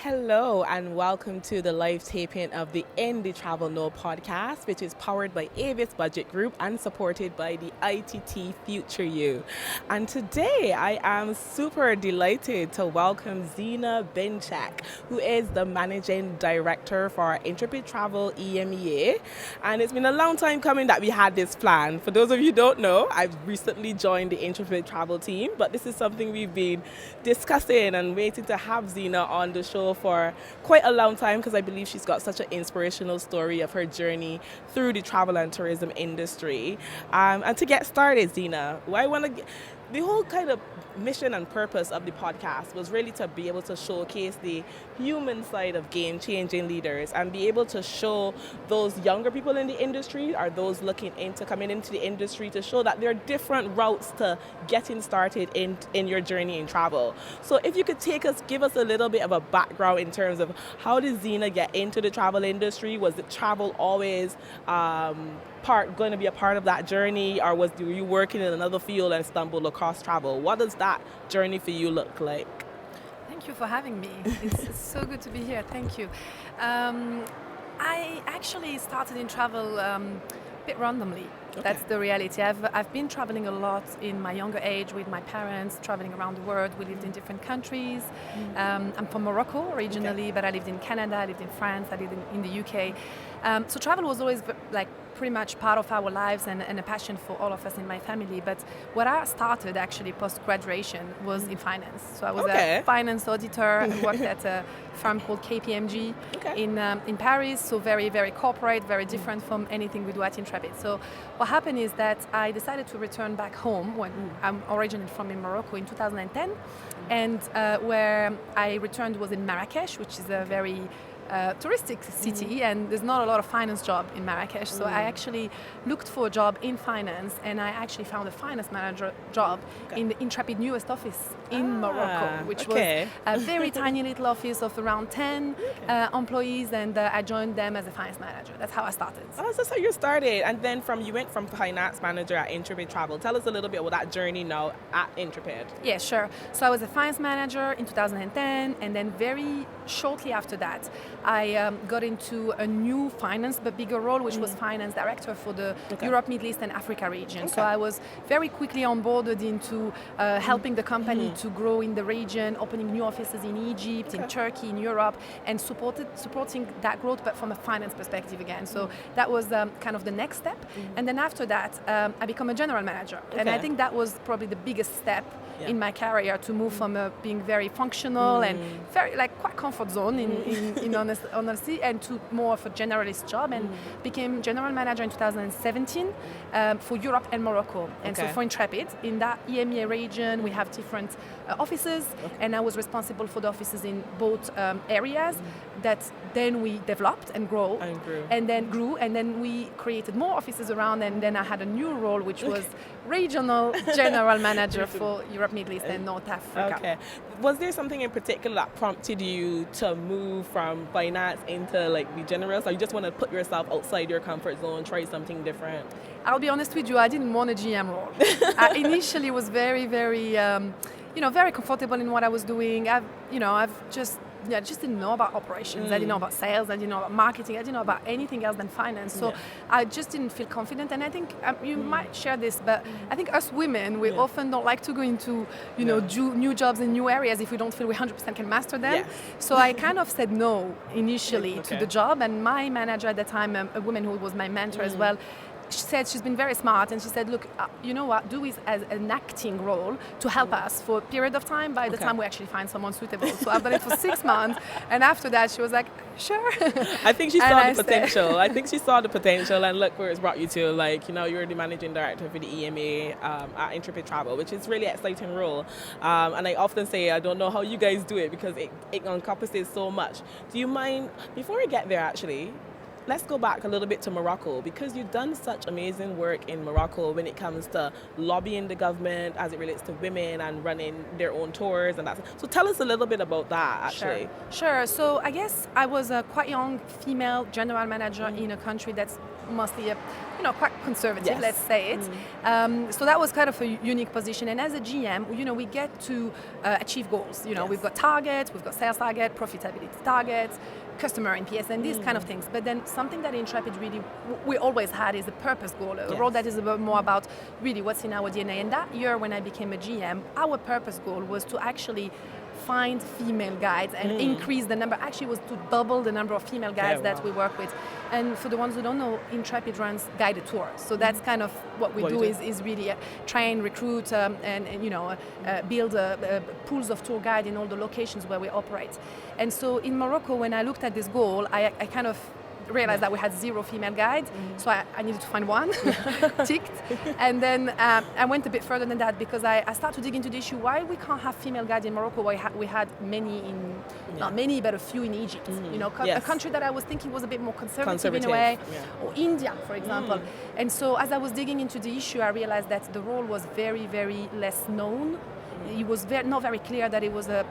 Hello and welcome to the live taping of the Indie Travel No podcast, which is powered by Avis Budget Group and supported by the ITT Future You. And today I am super delighted to welcome Zina Bencheikh, who is the Managing Director for Intrepid Travel EMEA. And it's been a long time coming that we had this plan. For those of you who don't know, I've recently joined the Intrepid Travel team, but this is something we've been discussing and waiting to have Zina on the show for quite a long time because I believe she's got such an inspirational story of her journey through the travel and tourism industry. And to get started, Zina, the whole kind of mission and purpose of the podcast was really to be able to showcase the human side of game-changing leaders and be able to show those younger people in the industry or those looking into coming into the industry to show that there are different routes to getting started in your journey in travel. So if you could give us a little bit of a background in terms of how did Zina get into the travel industry? Was the travel always going to be a part of that journey, or were you working in another field and stumbled across travel? What does that journey for you look like? Thank you for having me. It's so good to be here. Thank you. I actually started in travel a bit randomly. Okay. That's the reality. I've been traveling a lot in my younger age with my parents, traveling around the world. We lived in different countries. I'm from Morocco originally, but I lived in Canada, I lived in France, I lived in the UK. So travel was always pretty much part of our lives and a passion for all of us in my family. But what I started actually post-graduation was in finance. So I was a finance auditor. I worked at a firm called KPMG in Paris. So very, very corporate, very different from anything we do at Intrepid. So what happened is that I decided to return back home when I'm originally from in Morocco in 2010. And where I returned was in Marrakesh, which is a very touristic city, and there's not a lot of finance job in Marrakesh. So I actually looked for a job in finance, and I actually found a finance manager job in the Intrepid newest office in Morocco, which was a very tiny little office of around 10 employees, and I joined them as a finance manager. That's how I started. Oh, so that's how you started. And then you went from finance manager at Intrepid Travel. Tell us a little bit about that journey now at Intrepid. Yeah, sure. So I was a finance manager in 2010, and then very shortly after that, I got into a new finance but bigger role, which was finance director for the Europe, Middle East and Africa region. So I was very quickly onboarded into helping the company to grow in the region, opening new offices in Egypt, in Turkey, in Europe, and supporting that growth, but from a finance perspective again. So that was kind of the next step. And then after that, I became a general manager. And I think that was probably the biggest step in my career, to move from being very functional and very quite comfort zone in honesty, and to more of a generalist job, and became general manager in 2017 for Europe and Morocco. And so for Intrepid, in that EMEA region, we have different offices, and I was responsible for the offices in both areas that then we developed and grew, and then we created more offices around, and then I had a new role, which was regional general manager for Europe, Middle East and North Africa. Okay. Was there something in particular that prompted you to move from finance into the general? So you just want to put yourself outside your comfort zone, try something different? I'll be honest with you, I didn't want a GM role. I initially was very, very, very comfortable in what I was doing. I just didn't know about operations. I didn't know about sales. I didn't know about marketing. I didn't know about anything else than finance. So I just didn't feel confident. And I think you might share this, but I think us women, we often don't like to go into, new jobs in new areas if we don't feel we 100% can master them. Yes. So I kind of said no initially to the job. And my manager at the time, a woman who was my mentor as well, she said she's been very smart, and she said, look, you know what, do it as an acting role to help us for a period of time by the time we actually find someone suitable. So I've done it for 6 months, and after that she was like, sure. I think she saw the potential. I think she saw the potential, and look where it's brought you to. You're the managing director for the EMEA at Intrepid Travel, which is really exciting role. And I often say I don't know how you guys do it because it encompasses so much. Do you mind, before we get there actually, let's go back a little bit to Morocco, because you've done such amazing work in Morocco when it comes to lobbying the government as it relates to women and running their own tours and that. So tell us a little bit about that, actually. Sure. So I guess I was a quite young female general manager in a country that's mostly quite conservative, let's say it. So that was kind of a unique position. And as a GM, we get to achieve goals. We've got targets, we've got sales target, profitability targets, customer NPS, and these kind of things. But then something that Intrepid really we always had is a purpose goal, a role that is a bit more about really what's in our DNA. And that year when I became a GM, our purpose goal was to actually find female guides and increase the number. Actually, was to double the number of female guides that we work with. And for the ones who don't know, Intrepid runs guided tours. So that's kind of what we do is really train, recruit, and build pools of tour guide in all the locations where we operate. And so in Morocco, when I looked at this goal, I kind of realized that we had 0 female guides, so I needed to find one, ticked. And then I went a bit further than that because I started to dig into the issue why we can't have female guides in Morocco. We had many in, not many, but a few in Egypt. A country that I was thinking was a bit more conservative in a way, or India, for example. And so as I was digging into the issue, I realized that the role was very, very less known. It was not very clear that it was a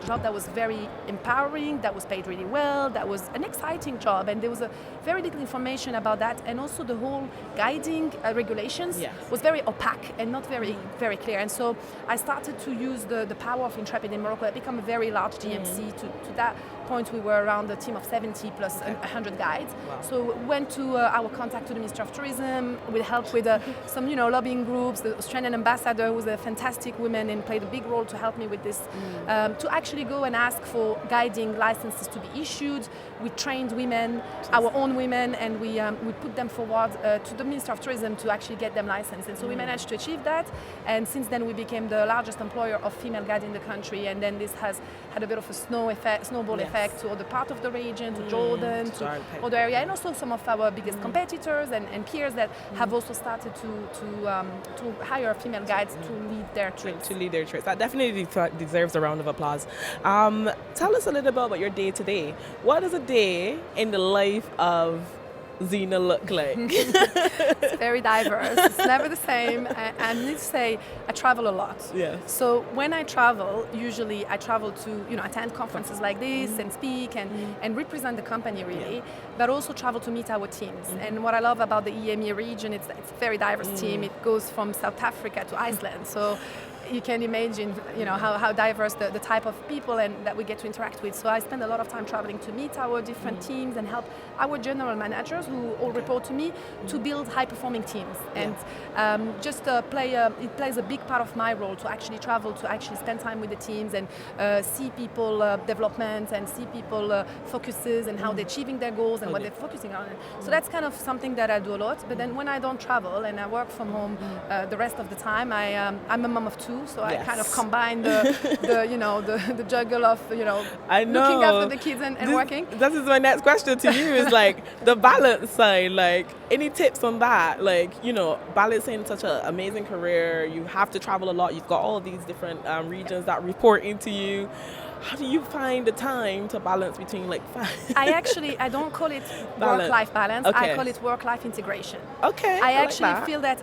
job that was very empowering, that was paid really well, that was an exciting job, and there was very little information about that. And also the whole guiding regulations was very opaque and not very, very clear. And so I started to use the power of Intrepid in Morocco. I became a very large GMC. To that point, we were around a team of 70 plus 100 guides. Wow. So went to our contact to the Ministry of Tourism. We helped with some lobbying groups. The Australian ambassador was a fantastic woman and played a big role to help me with this, to actually go and ask for guiding licenses to be issued. We trained women, our own women, and we put them forward to the Minister of Tourism to actually get them licensed. And so we managed to achieve that. And since then, we became the largest employer of female guides in the country. And then this has had a bit of a snowball effect to other part of the region, to Jordan, to other area, and also some of our biggest competitors and peers that have also started to hire female guides to lead their trips. That definitely deserves a round of applause. Tell us a little bit about your day to day. What does a day in the life of Zina look like? It's very diverse. It's never the same. I need to say I travel a lot. Yes. So when I travel, usually I travel to attend conferences like this and speak and represent the company really, but also travel to meet our teams. And what I love about the EMEA region, it's a very diverse team. It goes from South Africa to Iceland. So you can imagine, how diverse the type of people and that we get to interact with. So I spend a lot of time traveling to meet our different teams and help our general managers, who all report to me, to build high-performing teams. And it plays a big part of my role to actually travel, to actually spend time with the teams and see people development and see people focuses and how they're achieving their goals and what they're focusing on. So that's kind of something that I do a lot. But then when I don't travel and I work from home the rest of the time, I'm a mom of 2. So I kind of combine the juggle of looking after the kids and working. This is my next question to you is like the balance side. Like any tips on that? Like balancing such an amazing career, you have to travel a lot. You've got all these different regions that report into you. How do you find the time to balance between I don't call it work-life balance. Okay. I call it work-life integration. Okay. I actually feel that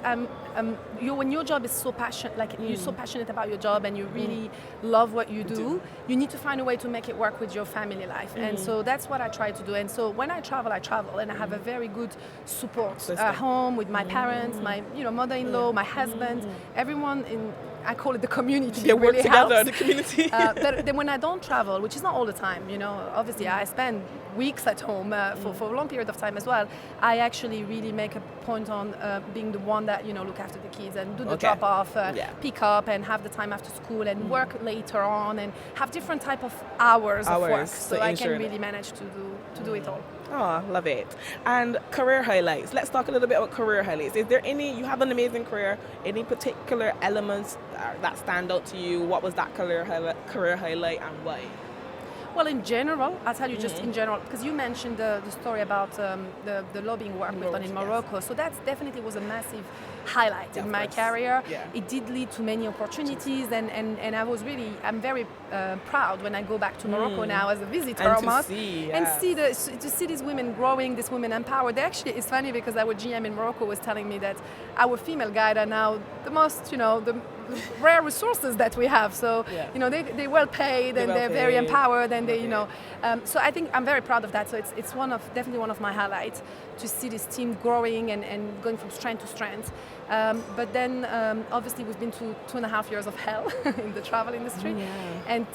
when your job is so passionate, you're so passionate about your job and you really love what you do, you need to find a way to make it work with your family life. And so that's what I try to do. And so when I travel and I have a very good support at home with my parents, my mother-in-law, my husband, everyone I call it the community. They work really together, helps. the community. But then when I don't travel, which is not all the time, obviously I spend weeks at home for a long period of time as well, I actually really make a point on being the one that, look after the kids and do the drop-off, pick up and have the time after school and work later on and have different type of hours of work. So I can really manage to do it all. Oh, love it. And career highlights. Let's talk a little bit about career highlights. Is there you have an amazing career, any particular elements that stand out to you? What was that career highlight and why? Well, in general, I'll tell you just in general, because you mentioned the story about the lobbying work we've done in Morocco. So that definitely was a massive highlight in my career. Yeah. It did lead to many opportunities, and I'm very proud when I go back to Morocco now as a visitor and to see these women growing, these women empowered. Actually, it's funny because our GM in Morocco was telling me that our female guide are now the most, rare resources that we have. So Yeah. they're well paid and well they're very paid. empowered, and Okay. so I think I'm very proud of that. So it's definitely one of my highlights to see this team growing and going from strength to strength. But then obviously we've been to 2.5 years of hell in the travel industry, and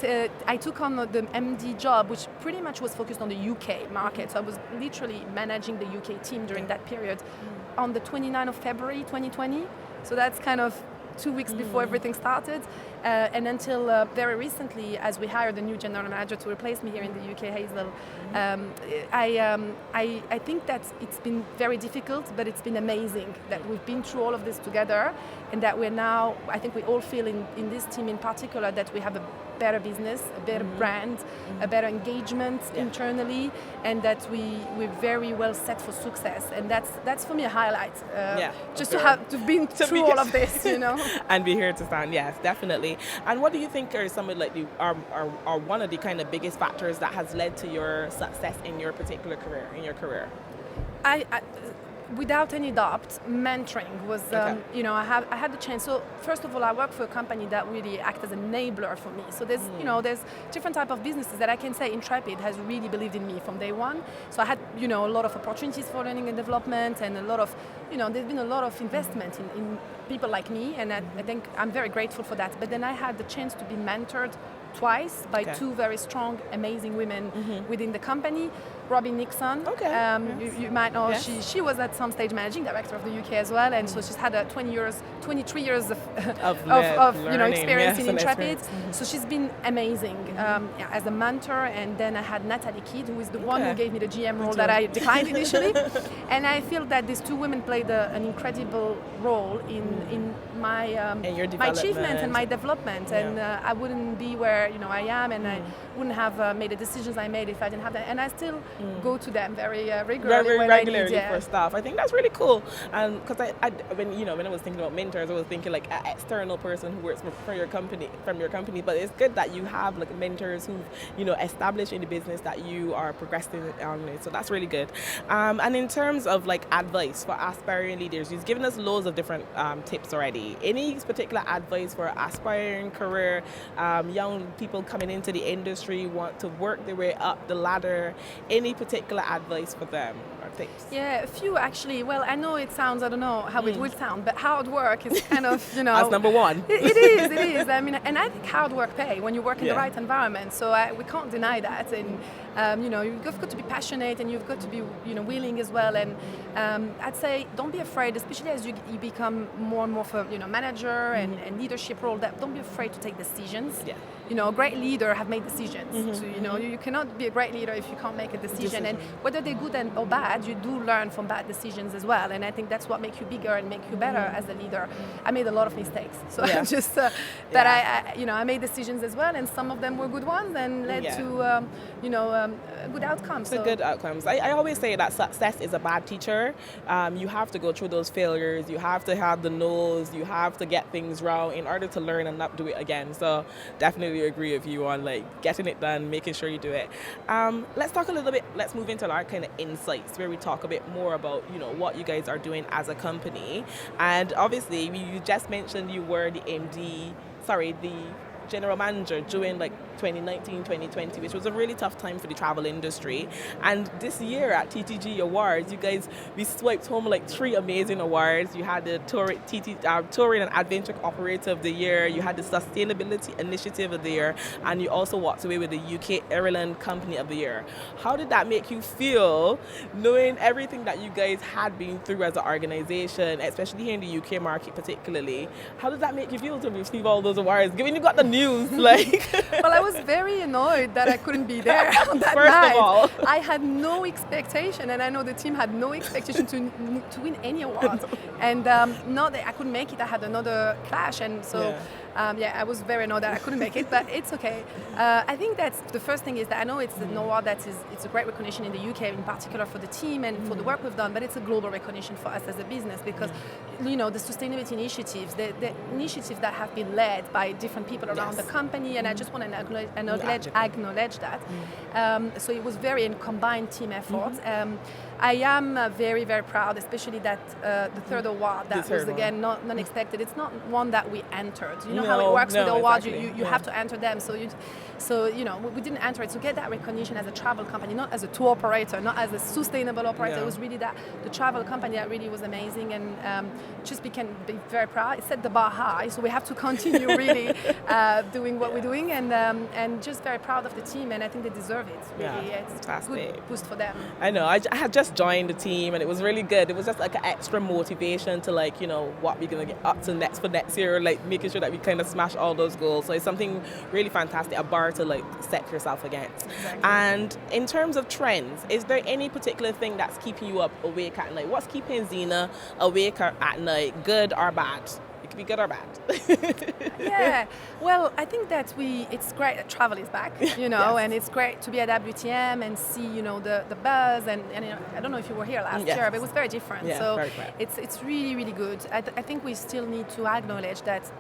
I took on the MD job, which pretty much was focused on the UK market. So I was literally managing the UK team during that period on the 29th of February 2020. So that's kind of 2 weeks before everything started, and until very recently, as we hired a new general manager to replace me here in the UK, Hazel. I think that it's been very difficult, but it's been amazing that we've been through all of this together, and that we're now, I think we all feel in this team in particular that we have a better business, a better brand, a better engagement internally, and that we're very well set for success. And that's for me a highlight. Just to have been through all of this, And be here to stand, yes, definitely. And what do you think are some of are one of the kind of biggest factors that has led to your success in your particular career? I without any doubt, mentoring was, I had the chance. So first of all, I work for a company that really acts as an enabler for me. So there's different type of businesses that I can say Intrepid has really believed in me from day one. So I had, a lot of opportunities for learning and development, and a lot of, there's been a lot of investment in people like me, and I think I'm very grateful for that. But then I had the chance to be mentored twice by two very strong, amazing women within the company. Robin Nixon, you might know, she was at some stage managing director of the UK as well, and so she's had 23 years of experience in Intrepid. So she's been amazing as a mentor. And then I had Natalie Kidd, who is the one who gave me the GM role that I declined initially. And I feel that these two women played an incredible role in my achievement and my development. And I wouldn't be where I am, and I wouldn't have made the decisions I made if I didn't have that. And I still go to them very regularly for stuff. I think that's really cool. And because when I was thinking about mentors, I was thinking like an external person who works for your company, from your company. But it's good that you have like mentors who established in the business that you are progressing on it. So that's really good. And in terms of like advice for aspiring leaders, you've given us loads of different tips already. Any particular advice for aspiring career young people coming into the industry, want to work their way up the ladder? Any particular advice for them or tips? Yeah, a few actually. Well, I know it sounds, I don't know how it will sound, but hard work is kind of, That's number one. It is. I mean, and I think hard work pay when you work in the right environment. So we can't deny that. And, you've got to be passionate, and you've got to be, willing as well. And I'd say don't be afraid, especially as you become more and more for, manager and leadership role, that don't be afraid to take decisions. Yeah. A great leader have made decisions. So, you cannot be a great leader if you can't make a decision. And whether they're good or bad, you do learn from bad decisions as well. And I think that's what makes you bigger and make you better as a leader. I made a lot of mistakes, so I'm just I made decisions as well, and some of them were good ones and led to good outcomes. So good outcomes. I always say that success is a bad teacher. You have to go through those failures. You have to have the no's. You have to get things wrong in order to learn and not do it again. So definitely agree with you on like getting it done, making sure you do it. Let's talk a little bit. Let's move into our kind of insights where we talk a bit more about what you guys are doing as a company. And obviously, you just mentioned you were the the general manager during like 2019, 2020, which was a really tough time for the travel industry. And this year at TTG Awards, we swiped home like 3 amazing awards. You had the Touring and Adventure Operator of the Year, you had the Sustainability Initiative of the Year, and you also walked away with the UK Airline Company of the Year. How did that make you feel, knowing everything that you guys had been through as an organization, especially here in the UK market particularly? How did that make you feel to receive all those awards, given you got the news? Well, I was very annoyed that I couldn't be there on that First night. of all, I had no expectation, and I know the team had no expectation to win any award. And not that I couldn't make it. I had another clash, and so I was very annoyed that I couldn't make it. But it's okay. I think that's the first thing is that I know it's an award it's a great recognition in the UK, in particular for the team and for the work we've done. But it's a global recognition for us as a business because the sustainability initiatives, the initiatives that have been led by different people around the company, and I just want to acknowledge that. So it was very a combined team effort. I am very, very proud, especially that the third award that was again not unexpected. It's not one that we entered. You know how it works with awards. You have to enter them. So we didn't enter it. To get that recognition as a travel company, not as a tour operator, not as a sustainable operator. It was really that the travel company that really was amazing, and just be very proud. It set the bar high, so we have to continue really doing what we're doing, and just very proud of the team, and I think they deserve it. Really, it's a good boost for them. I know. I had just joined the team, and it was really good. It was just like an extra motivation to what we're gonna get up to next for next year, like making sure that we kind of smash all those goals. So it's something really fantastic, a bar to set yourself against. Exactly. And in terms of trends, is there any particular thing that's keeping you up awake at night? What's keeping Zina awake at night, good or bad? It could be good or bad. Yeah, well, I think that it's great that travel is back, yes. And it's great to be at WTM and see, the buzz, and I don't know if you were here last year, but it was very different. Yeah, so very it's really, really good. I think we still need to acknowledge that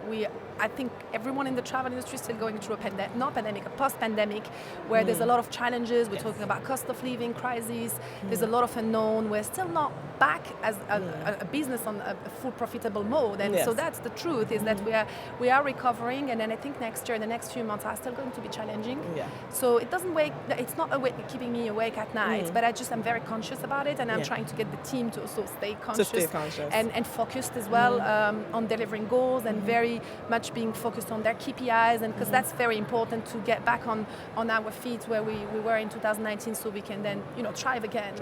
I think everyone in the travel industry is still going through a post-pandemic, where there's a lot of challenges. We're talking about cost of living crisis. There's a lot of unknown. We're still not back as a business on a full profitable mode, and so that's the truth, is that we are recovering, and then I think next year, the next few months are still going to be challenging. Yeah. So it's not keeping me awake at night, but I'm very conscious about it, and I'm trying to get the team to also stay conscious, and focused as well on delivering goals, and very much being focused on their KPIs, and because that's very important to get back on our feet where we were in 2019, so we can then thrive again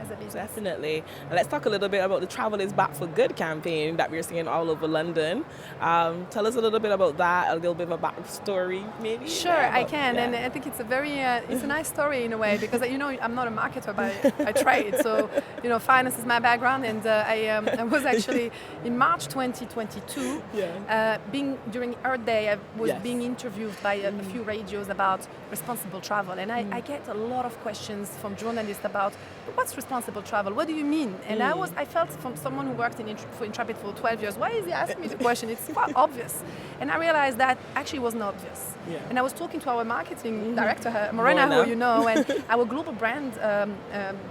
as a business. Definitely. And let's talk a little bit about the Travel is Back for Good campaign that we're seeing all over London. Tell us a little bit about that, a little bit of a backstory, maybe. Sure, I can, and I think it's a nice story in a way, because I'm not a marketer by trade, so finance is my background, and I was actually in March 2022 during Earth Day. I was being interviewed by a few radios about responsible travel, and I get a lot of questions from journalists about what's responsible travel. What do you mean? And I felt from someone who worked for Intrepid for 12 years, why is he asking me the question? It's quite obvious. And I realized that actually wasn't obvious. Yeah. And I was talking to our marketing director, Morena, who you know, and our global brand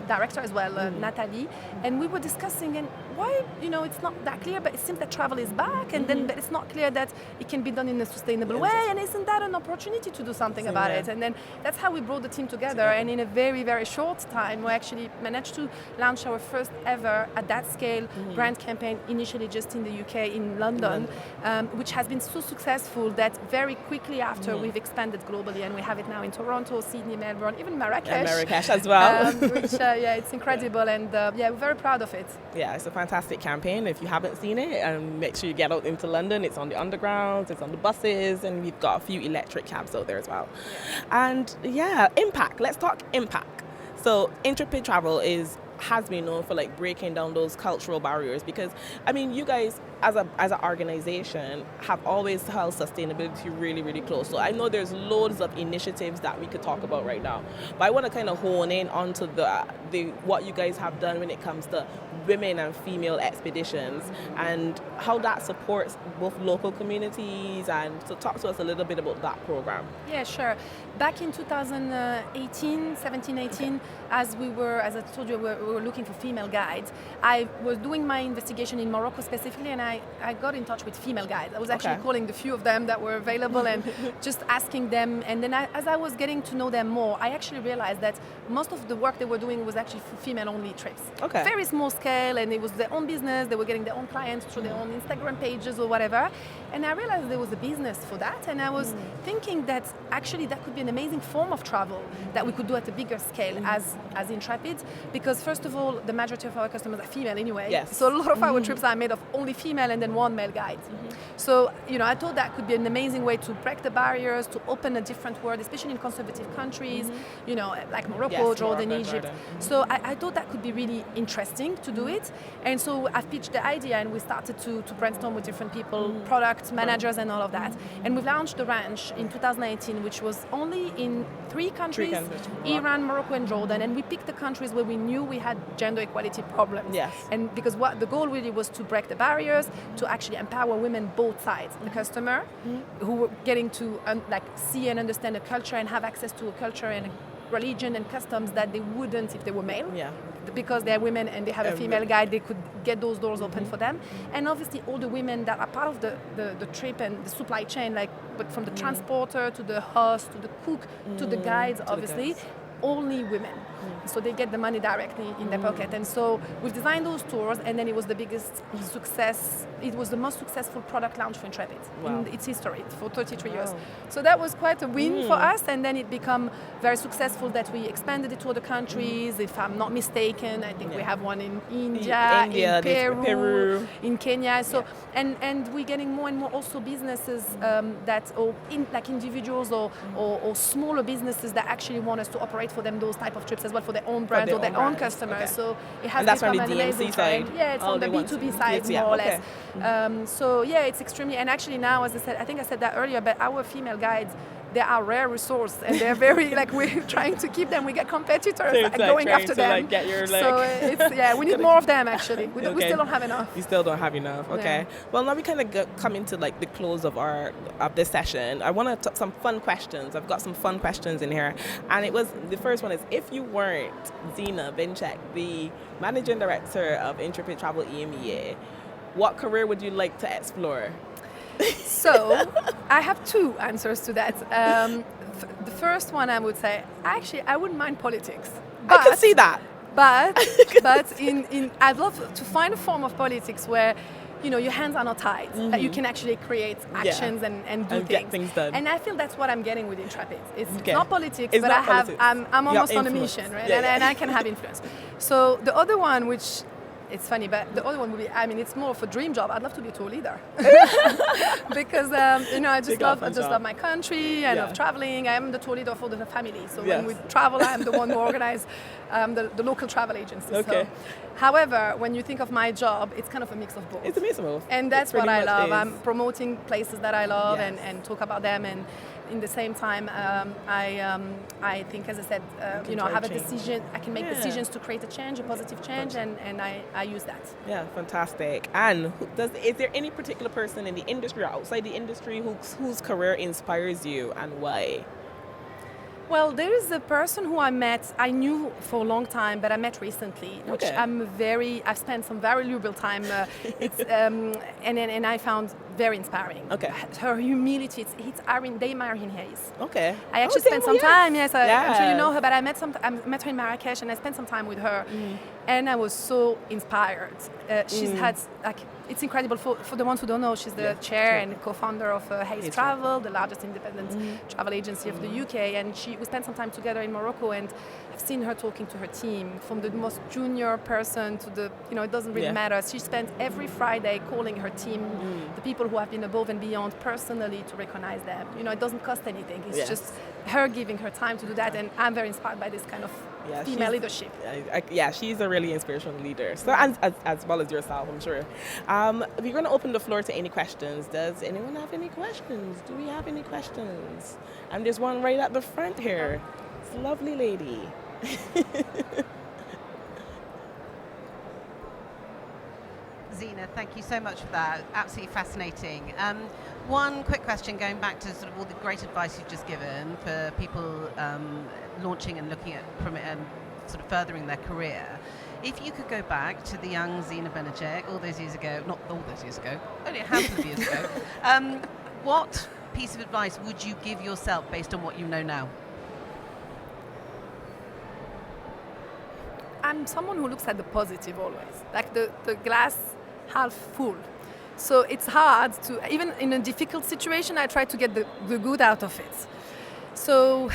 director as well, Natalie, and we were discussing, and why, it's not that clear, but it seems that travel is back, and then but it's not clear that it can be done in a sustainable way, and isn't that an opportunity to do something about it? And then that's how we brought the team together, and in a very, very short time, we actually managed to launch our first ever at that scale brand campaign, initially just in the UK, in London, which has been so successful that very quickly after we've expanded globally, and we have it now in Toronto, Sydney, Melbourne, even Marrakesh. Yeah, Marrakesh as well. Which, it's incredible, and we're very proud of it. Yeah, it's a fantastic campaign. If you haven't seen it, make sure you get out into London. It's on the underground, it's on the buses, and we've got a few electric cabs out there as well. And impact. Let's talk impact. So Intrepid Travel has been known for breaking down those cultural barriers, because you guys as an organization have always held sustainability really, really close. So I know there's loads of initiatives that we could talk about right now, but I want to kind of hone in onto the what you guys have done when it comes to women and female expeditions, and how that supports both local communities. And so talk to us a little bit about that program. Yeah, sure. Back in 2017-18, as I told you, we were looking for female guides. I was doing my investigation in Morocco specifically, and I got in touch with female guides. I was actually calling the few of them that were available and just asking them. And then as I was getting to know them more, I actually realized that most of the work they were doing was actually for female-only trips. Okay. Very small scale, and it was their own business. They were getting their own clients through their own Instagram pages or whatever. And I realized there was a business for that, and I was thinking that actually that could be an amazing form of travel that we could do at a bigger scale as Intrepid, because first of all, the majority of our customers are female anyway. Yes. So a lot of our trips are made of only female and then one male guide. So, I thought that could be an amazing way to break the barriers, to open a different world, especially in conservative countries, like Morocco, Jordan, Egypt. So I thought that could be really interesting to do it. And so I pitched the idea, and we started to brainstorm with different people, product managers and all of that. And we launched the ranch in 2018, which was only in three countries, Iran, Morocco, and Jordan. And we picked the countries where we knew we had gender equality problems. Yes. And because what the goal really was to break the barriers, to actually empower women both sides, the customer, who were getting to see and understand a culture and have access to a culture and religion and customs that they wouldn't if they were male. Yeah. Because they're women and they have a female guide, they could get those doors open for them. And obviously all the women that are part of the trip and the supply chain, like but from the transporter to the host to the cook to the guides, obviously, only women. So they get the money directly in their pocket. And so we designed those tours, and then it was the biggest success. It was the most successful product launch for Intrepid in its history for 33 years. So that was quite a win for us, and then it became very successful that we expanded it to other countries. If I'm not mistaken, I think we have one in India, in Peru, in Kenya. So and we're getting more and more also businesses that, or like individuals or smaller businesses that actually want us to operate for them those type of trips as well, for their own brands or their own customers. Okay. So it has become an amazing trend. Yeah, it's on the B2B side more or less. So yeah, it's extremely, and actually now, as I said, I think I said that earlier, but our female guides, they are rare resource, and they're very like we're trying to keep them. We get competitors going after them. Like get your, like, so it's we need more of them actually. We still don't have enough. You still don't have enough. Okay. Yeah. Well, now we kind of come into like the close of this session. I want to talk some fun questions. I've got some fun questions in here, and the first one is, if you weren't Zina Bencheikh, the managing director of Intrepid Travel EMEA, what career would you like to explore? So I have two answers to that. The first one, I would say, actually, I wouldn't mind politics. But, I can see that. But I'd love to find a form of politics where, you know, your hands are not tied, that you can actually create actions and do things. Get things done. And I feel that's what I'm getting with Intrepid. It's not politics, but I'm almost on a mission, right? And I can have influence. So the other one, which it's funny, but the other one would be, I mean, it's more of a dream job. I'd love to be a tour leader. Because, you know, I just love my country. I love traveling. I am the tour leader for the family. So when we travel, I'm the one who organizes the local travel agency. Okay. So, however, when you think of my job, it's kind of a mix of both. It's a mix of both. And that's what I love. I'm promoting places that I love and talk about them. And in the same time, I think, as I said, you know, I have a decision. I can make decisions to create a change, a positive change, and I use that. Yeah, fantastic. And is there any particular person in the industry or outside the industry whose career inspires you, and why? Well, there is a person who I knew for a long time, but I met recently, which I've spent some very valuable time. And I found very inspiring. Okay. Her humility, it's Irene Hayes. Okay. I actually spent some time, I'm sure you know her, but I met her in Marrakesh, and I spent some time with her, and I was so inspired. She's had, like, it's incredible. For the ones who don't know, she's the chair and co-founder of Hayes Travel, the largest independent travel agency of the UK, and we spent some time together in Morocco, and I've seen her talking to her team, from the most junior person to the, you know, it doesn't really matter. She spent every Friday calling her team, the people who have been above and beyond, personally, to recognize them. You know, it doesn't cost anything. It's just her giving her time to do that, and I'm very inspired by this kind of female leadership. She's a really inspirational leader. So, and as well as yourself, I'm sure. We're going to open the floor to any questions. Does anyone have any questions? Do we have any questions? And there's one right at the front here. It's a lovely lady. Zina, thank you so much for that. Absolutely fascinating. One quick question, going back to sort of all the great advice you've just given for people launching and looking at sort of furthering their career. If you could go back to the young Zina Bencheikh all those years ago, not all those years ago, only a handful of years ago, what piece of advice would you give yourself based on what you know now? I'm someone who looks at the positive always, like the glass half full. So it's hard to, even in a difficult situation, I try to get the good out of it. So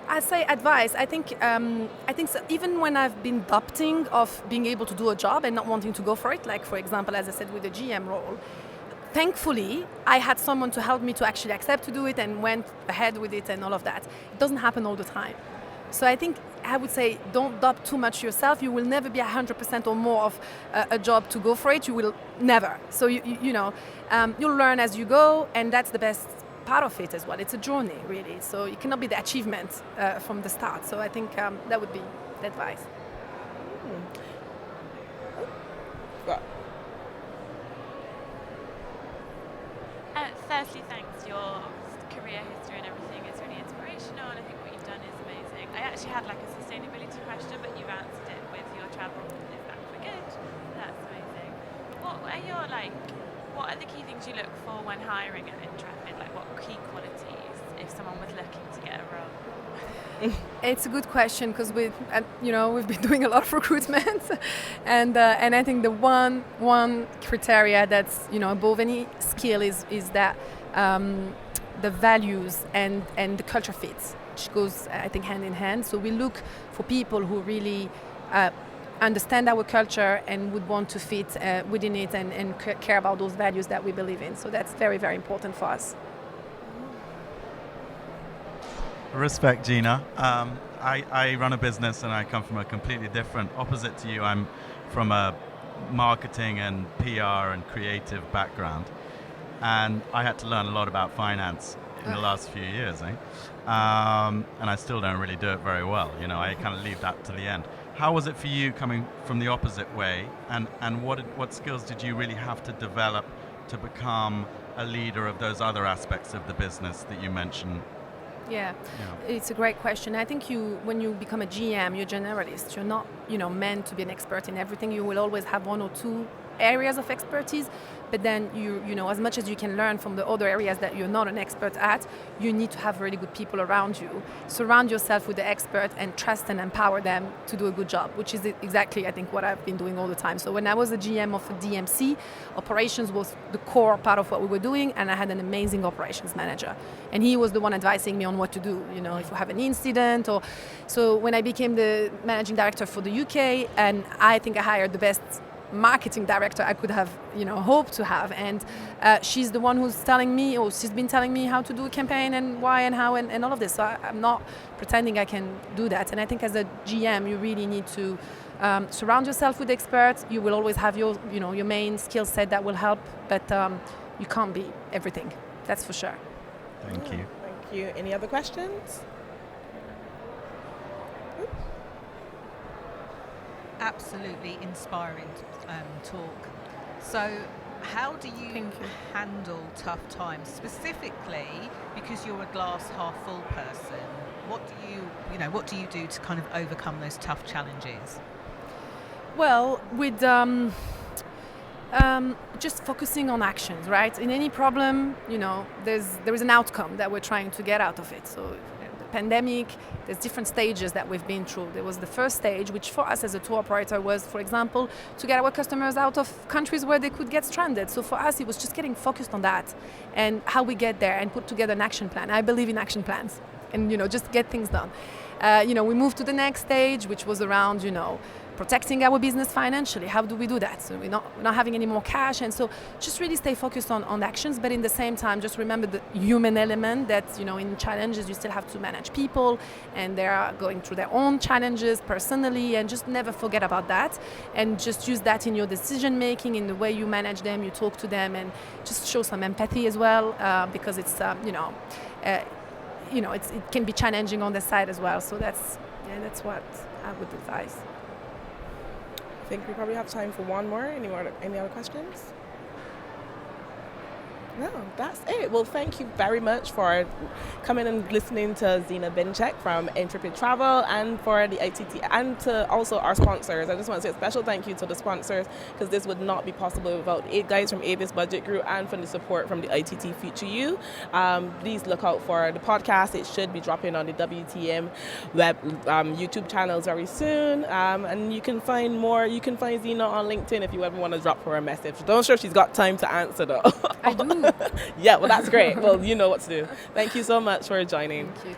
I say advice. I think so, even when I've been doubting of being able to do a job and not wanting to go for it, like for example, as I said with the GM role, thankfully I had someone to help me to actually accept to do it and went ahead with it and all of that. It doesn't happen all the time. So I think I would say don't doubt too much yourself. You will never be 100% or more of a job to go for it. You will never. So you know, you'll learn as you go, and that's the best part of it as well. It's a journey, really. So it cannot be the achievement from the start. So I think that would be the advice. Firstly, thanks. Your career history and everything is really inspirational, and I think what you've done is amazing. I actually had like a sustainability question, but you've answered it with your travel. Is that for good? That's amazing. What are the key things you look for when hiring at Intrepid? Like what key qualities if someone was looking to get a role? It's a good question because we've been doing a lot of recruitment, and I think the one criteria that's above any skill is that the values and the culture fits, which goes I think hand in hand. So we look for people who really understand our culture and would want to fit within it and care about those values that we believe in. So that's very, very important for us. Respect, Gina. I run a business and I come from a completely different, opposite to you. I'm from a marketing and PR and creative background. And I had to learn a lot about finance in the last few years. And I still don't really do it very well. I kind of leave that to the end. How was it for you coming from the opposite way? And what skills did you really have to develop to become a leader of those other aspects of the business that you mentioned? Yeah, it's a great question. I think when you become a GM, you're a generalist. You're not, meant to be an expert in everything. You will always have one or two areas of expertise, but then as much as you can learn from the other areas that you're not an expert at, you need to have really good people around you. Surround yourself with the expert and trust and empower them to do a good job, which is exactly, I think, what I've been doing all the time. So when I was a GM of a DMC, operations was the core part of what we were doing, and I had an amazing operations manager. And he was the one advising me on what to do, if we have an incident. So when I became the managing director for the UK, and I think I hired the best marketing director I could have hoped to have, and she's the one who's telling me, or she's been telling me how to do a campaign and why and how and all of this. So I'm not pretending I can do that. And I think as a GM you really need to surround yourself with experts. You will always have your main skill set that will help, but you can't be everything, that's for sure. Thank you. Thank you. Any other questions? Absolutely inspiring talk. So how do you handle tough times, specifically because you're a glass half full person? What do you do to kind of overcome those tough challenges? Well, with just focusing on actions, right? In any problem, there is an outcome that we're trying to get out of it. So pandemic, there's different stages that we've been through. There was the first stage, which for us as a tour operator was, for example, to get our customers out of countries where they could get stranded. So for us, it was just getting focused on that and how we get there and put together an action plan. I believe in action plans and, just get things done. We moved to the next stage, which was around, protecting our business financially. How do we do that? So we're not having any more cash, and so just really stay focused on actions, but in the same time just remember the human element that in challenges you still have to manage people and they are going through their own challenges personally, and just never forget about that and just use that in your decision making, in the way you manage them, you talk to them, and just show some empathy as well, because it's it can be challenging on the side as well. So that's what I would advise. I think we probably have time for one more. Any other questions? No, that's it. Well, thank you very much for coming and listening to Zina Bencheikh from Intrepid Travel, and for the ITT, and to also our sponsors. I just want to say a special thank you to the sponsors, because this would not be possible without 8 guys from Avis Budget Group and from the support from the ITT Future You. Please look out for the podcast. It should be dropping on the WTM web YouTube channels very soon. And you can find Zina on LinkedIn if you ever want to drop her a message. Don't sure if she's got time to answer though. I do. Yeah, well, that's great. Well, you know what to do. Thank you so much for joining. Thank you.